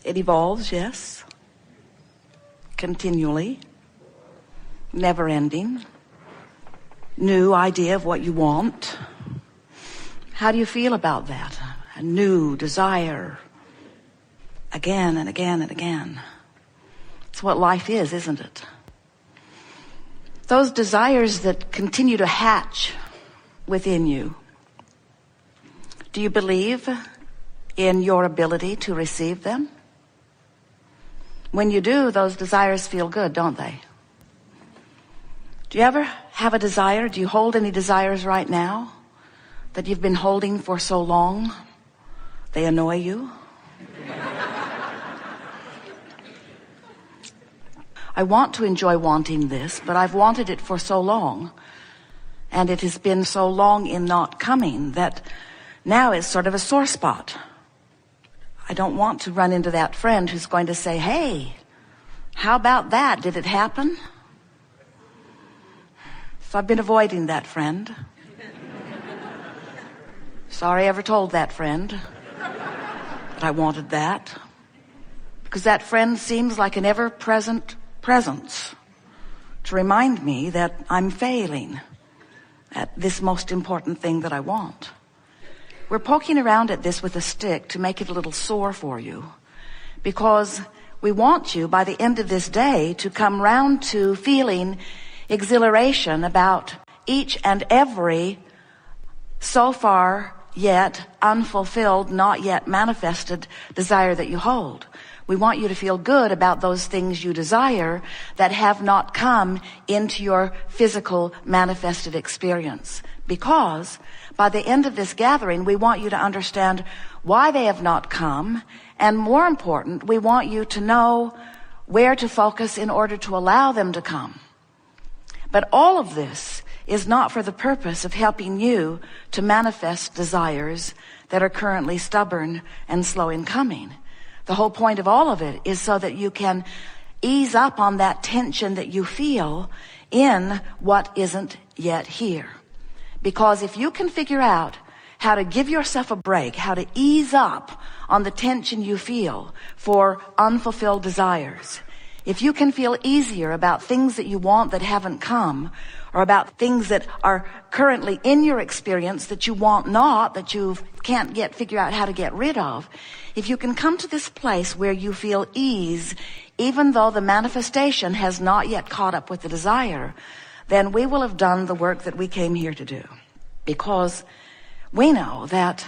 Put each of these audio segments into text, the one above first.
It evolves, yes. Continually. Never ending. New idea of what you want. How do you feel about that? A new desire. Again and again and again. It's what life is, isn't it? Those desires that continue to hatch within you. Do you believe in your ability to receive them? When you do, those desires feel good, don't they? Do you ever have a desire? Do you hold any desires right now that you've been holding for so long? They annoy you? I want to enjoy wanting this, but I've wanted it for so long, and it has been so long in not coming that now it's sort of a sore spot. I don't want to run into that friend who's going to say, hey, how about that? Did it happen? So I've been avoiding that friend. Sorry I ever told that friend that I wanted that. Because that friend seems like an ever-present presence to remind me that I'm failing at this most important thing that I want. We're poking around at this with a stick to make it a little sore for you, because we want you by the end of this day to come round to feeling exhilaration about each and every so far yet unfulfilled, not yet manifested desire that you hold. We want you to feel good about those things you desire that have not come into your physical manifested experience. Because by the end of this gathering, we want you to understand why they have not come. And more important, we want you to know where to focus in order to allow them to come. But all of this is not for the purpose of helping you to manifest desires that are currently stubborn and slow in coming. The whole point of all of it is so that you can ease up on that tension that you feel in what isn't yet here. Because if you can figure out how to give yourself a break, how to ease up on the tension you feel for unfulfilled desires, if you can feel easier about things that you want that haven't come, or about things that are currently in your experience that you want not, that you can't figure out how to get rid of, if you can come to this place where you feel ease, even though the manifestation has not yet caught up with the desire, then we will have done the work that we came here to do. Because we know that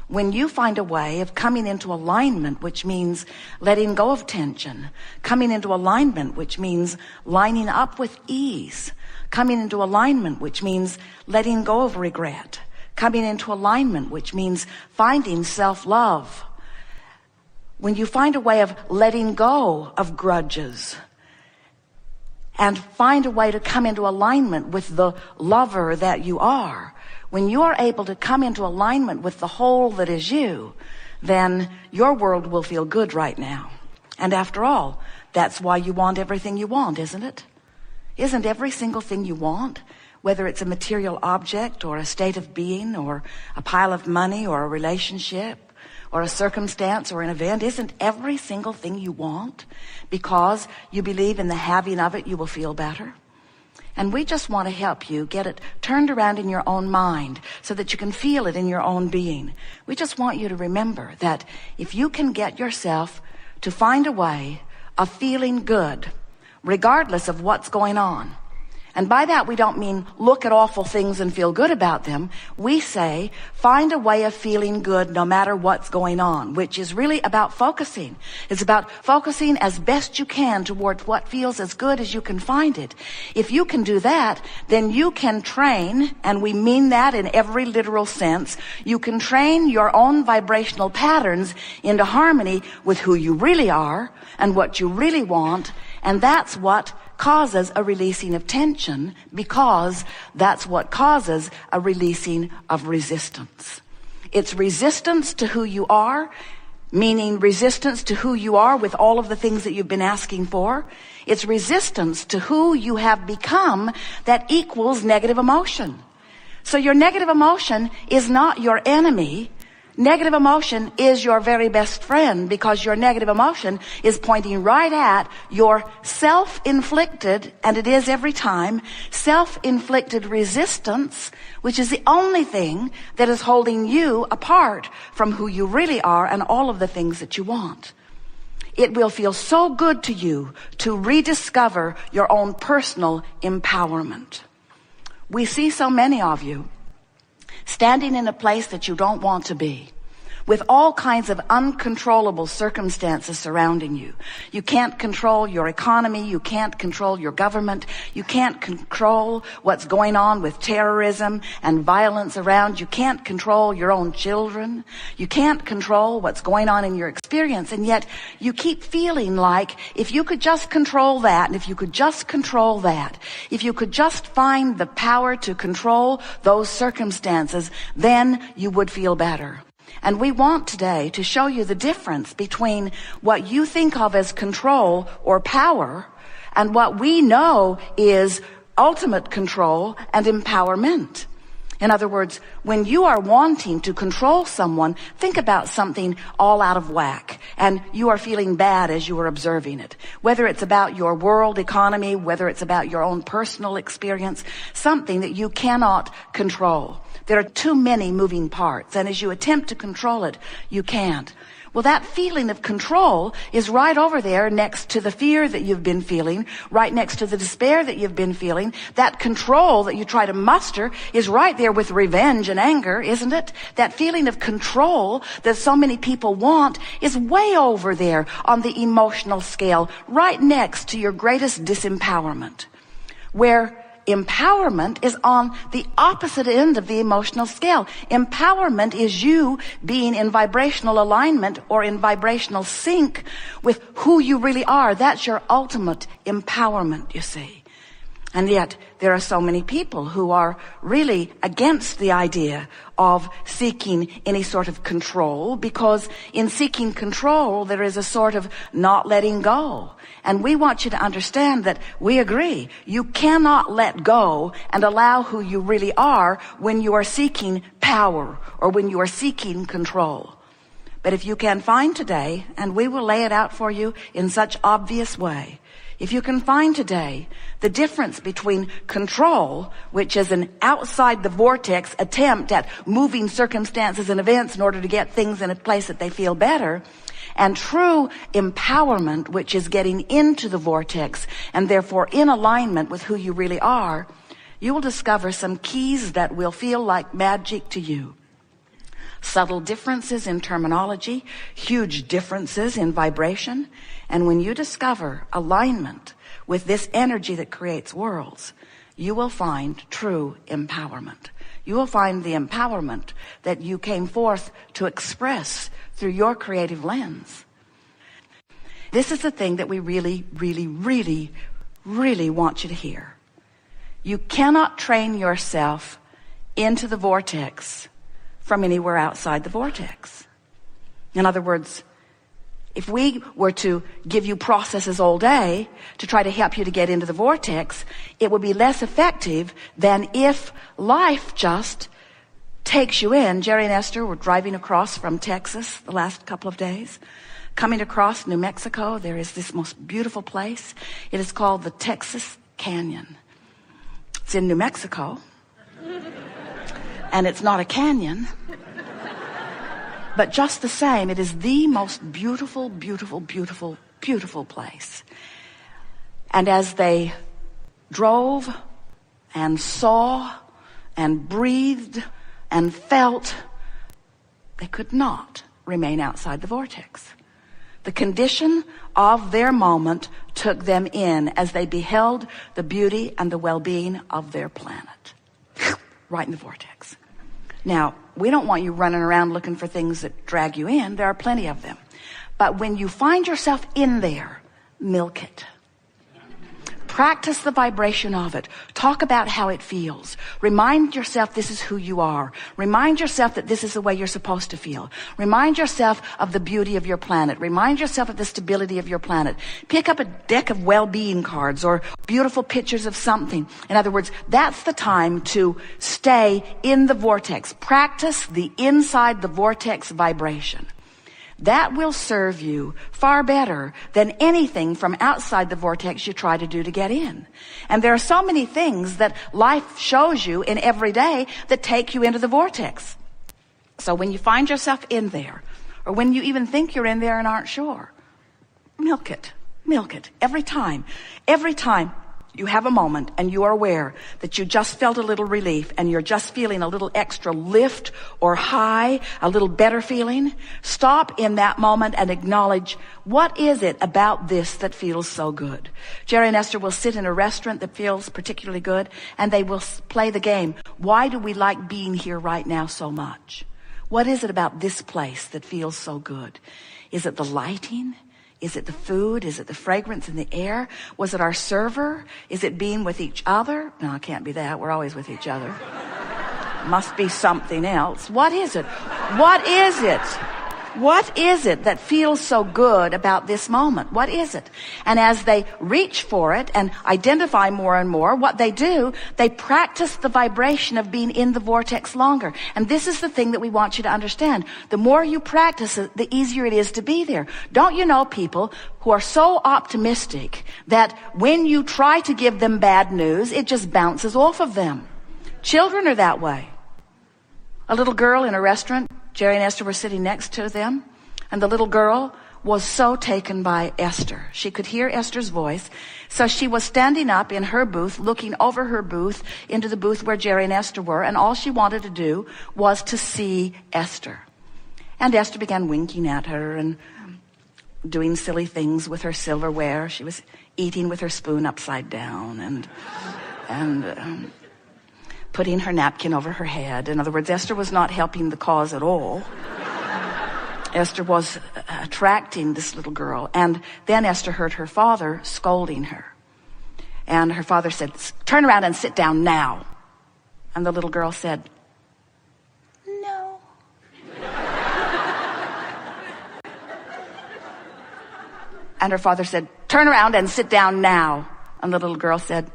when you find a way of coming into alignment, which means letting go of tension, coming into alignment, which means lining up with ease, coming into alignment, which means letting go of regret, coming into alignment, which means finding self-love. When you find a way of letting go of grudges and find a way to come into alignment with the lover that you are, when you are able to come into alignment with the whole that is you, then your world will feel good right now. And after all, that's why you want everything you want, isn't it? Isn't every single thing you want, whether it's a material object or a state of being or a pile of money or a relationship or a circumstance or an event, isn't every single thing you want because you believe in the having of it, you will feel better? And we just want to help you get it turned around in your own mind so that you can feel it in your own being. We just want you to remember that if you can get yourself to find a way of feeling good, regardless of what's going on. And by that, we don't mean look at awful things and feel good about them. We say find a way of feeling good no matter what's going on, which is really about focusing. It's about focusing as best you can toward what feels as good as you can find it. If you can do that, then you can train, and we mean that in every literal sense, you can train your own vibrational patterns into harmony with who you really are and what you really want. And that's what causes a releasing of tension, because that's what causes a releasing of resistance. It's resistance to who you are, meaning resistance to who you are with all of the things that you've been asking for. It's resistance to who you have become that equals negative emotion. So your negative emotion is not your enemy. Negative emotion is your very best friend, because your negative emotion is pointing right at your self-inflicted, and it is every time, self-inflicted resistance, which is the only thing that is holding you apart from who you really are and all of the things that you want. It will feel so good to you to rediscover your own personal empowerment. We see so many of you standing in a place that you don't want to be, with all kinds of uncontrollable circumstances surrounding you. You can't control your economy. You can't control your government. You can't control what's going on with terrorism and violence around. You can't control your own children. You can't control what's going on in your experience. And yet you keep feeling like if you could just control that, and if you could just control that, if you could just find the power to control those circumstances, then you would feel better. And we want today to show you the difference between what you think of as control or power and what we know is ultimate control and empowerment. In other words, when you are wanting to control someone, think about something all out of whack and you are feeling bad as you are observing it. Whether it's about your world economy, whether it's about your own personal experience, something that you cannot control. There are too many moving parts, and as you attempt to control it, you can't. Well, that feeling of control is right over there next to the fear that you've been feeling, right next to the despair that you've been feeling. That control that you try to muster is right there with revenge and anger, isn't it? That feeling of control that so many people want is way over there on the emotional scale, right next to your greatest disempowerment, where empowerment is on the opposite end of the emotional scale. Empowerment is you being in vibrational alignment or in vibrational sync with who you really are. That's your ultimate empowerment, you see. And yet there are so many people who are really against the idea of seeking any sort of control, because in seeking control there is a sort of not letting go. And we want you to understand that we agree. You cannot let go and allow who you really are when you are seeking power or when you are seeking control. But if you can find today, and we will lay it out for you in such obvious way, if you can find today the difference between control, which is an outside the vortex attempt at moving circumstances and events in order to get things in a place that they feel better, and true empowerment, which is getting into the vortex and therefore in alignment with who you really are, you will discover some keys that will feel like magic to you. Subtle differences in terminology, huge differences in vibration. And when you discover alignment with this energy that creates worlds, you will find true empowerment. You will find the empowerment that you came forth to express through your creative lens. This is the thing that we really, really, really, really want you to hear. You cannot train yourself into the vortex from anywhere outside the vortex. In other words, if we were to give you processes all day to try to help you to get into the vortex, it would be less effective than if life just takes you in. Jerry and Esther were driving across from Texas the last couple of days. Coming across New Mexico, there is this most beautiful place. It is called the Texas Canyon. It's in New Mexico. And it's not a canyon. But just the same, it is the most beautiful, beautiful, beautiful, beautiful place. And as they drove and saw and breathed and felt, they could not remain outside the vortex. The condition of their moment took them in as they beheld the beauty and the well-being of their planet. Right in the vortex. Now, we don't want you running around looking for things that drag you in. There are plenty of them. But when you find yourself in there, milk it. Practice the vibration of it. Talk about how it feels. Remind yourself this is who you are. Remind yourself that this is the way you're supposed to feel. Remind yourself of the beauty of your planet. Remind yourself of the stability of your planet. Pick up a deck of well-being cards or beautiful pictures of something. In other words, that's the time to stay in the vortex. Practice the inside the vortex vibration. That will serve you far better than anything from outside the vortex you try to do to get in. And there are so many things that life shows you in every day that take you into the vortex. So when you find yourself in there, or when you even think you're in there and aren't sure, milk it. Milk it. Every time you have a moment and you are aware that you just felt a little relief and you're just feeling a little extra lift or high, a little better feeling, stop in that moment and acknowledge, what is it about this that feels so good? Jerry and Esther will sit in a restaurant that feels particularly good and they will play the game. Why do we like being here right now so much? What is it about this place that feels so good? Is it the lighting? Is it the food? Is it the fragrance in the air? Was it our server? Is it being with each other? No, it can't be that. We're always with each other. Must be something else. What is it? What is it? What is it that feels so good about this moment? What is it? And as they reach for it and identify more and more, what they do, they practice the vibration of being in the vortex longer. And this is the thing that we want you to understand. The more you practice it, the easier it is to be there. Don't you know people who are so optimistic that when you try to give them bad news, it just bounces off of them? Children are that way. A little girl in a restaurant, Jerry and Esther were sitting next to them, and the little girl was so taken by Esther. She could hear Esther's voice, so she was standing up in her booth, looking over her booth into the booth where Jerry and Esther were, and all she wanted to do was to see Esther. And Esther began winking at her and doing silly things with her silverware. She was eating with her spoon upside down and putting her napkin over her head. In other words, Esther was not helping the cause at all. Esther was attracting this little girl. And then Esther heard her father scolding her. And her father said, "Turn around and sit down now." And the little girl said, "No." And her father said, "Turn around and sit down now." And the little girl said,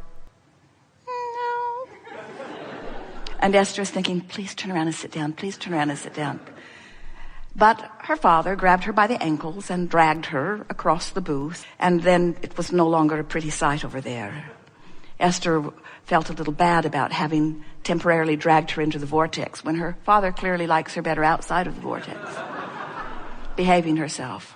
and Esther's thinking, please turn around and sit down. Please turn around and sit down. But her father grabbed her by the ankles and dragged her across the booth. And then it was no longer a pretty sight over there. Esther felt a little bad about having temporarily dragged her into the vortex when her father clearly likes her better outside of the vortex, behaving herself.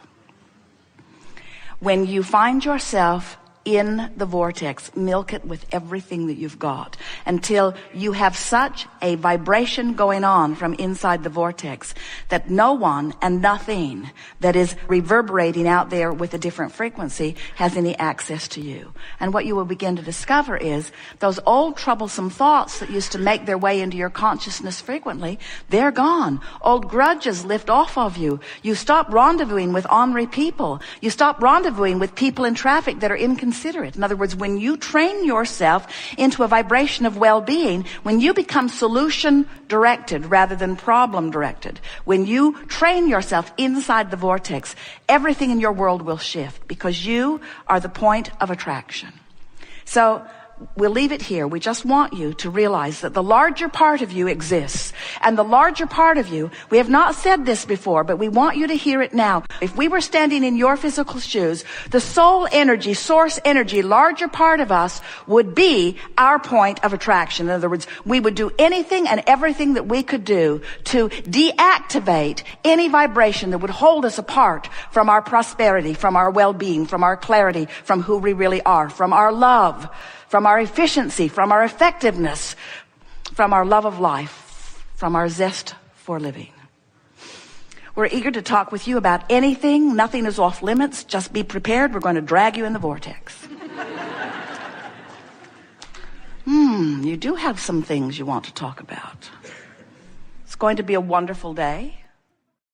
When you find yourself in the vortex, milk it with everything that you've got until you have such a vibration going on from inside the vortex that no one and nothing that is reverberating out there with a different frequency has any access to you. And what you will begin to discover is those old troublesome thoughts that used to make their way into your consciousness frequently, they're gone. Old grudges lift off of you. You stop rendezvousing with ornery people. You stop rendezvousing with people in traffic that are inconsiderate. In other words, when you train yourself into a vibration of well-being, when you become solution-directed rather than problem-directed, when you train yourself inside the vortex, everything in your world will shift because you are the point of attraction. So we'll leave it here. We just want you to realize that the larger part of you exists. And the larger part of you, we have not said this before, but we want you to hear it now. If we were standing in your physical shoes, the soul energy, source energy, larger part of us would be our point of attraction. In other words, we would do anything and everything that we could do to deactivate any vibration that would hold us apart from our prosperity, from our well-being, from our clarity, from who we really are, from our love, from our efficiency, from our effectiveness, from our love of life, from our zest for living. We're eager to talk with you about anything. Nothing is off limits. Just be prepared. We're going to drag you in the vortex. You do have some things you want to talk about. It's going to be a wonderful day.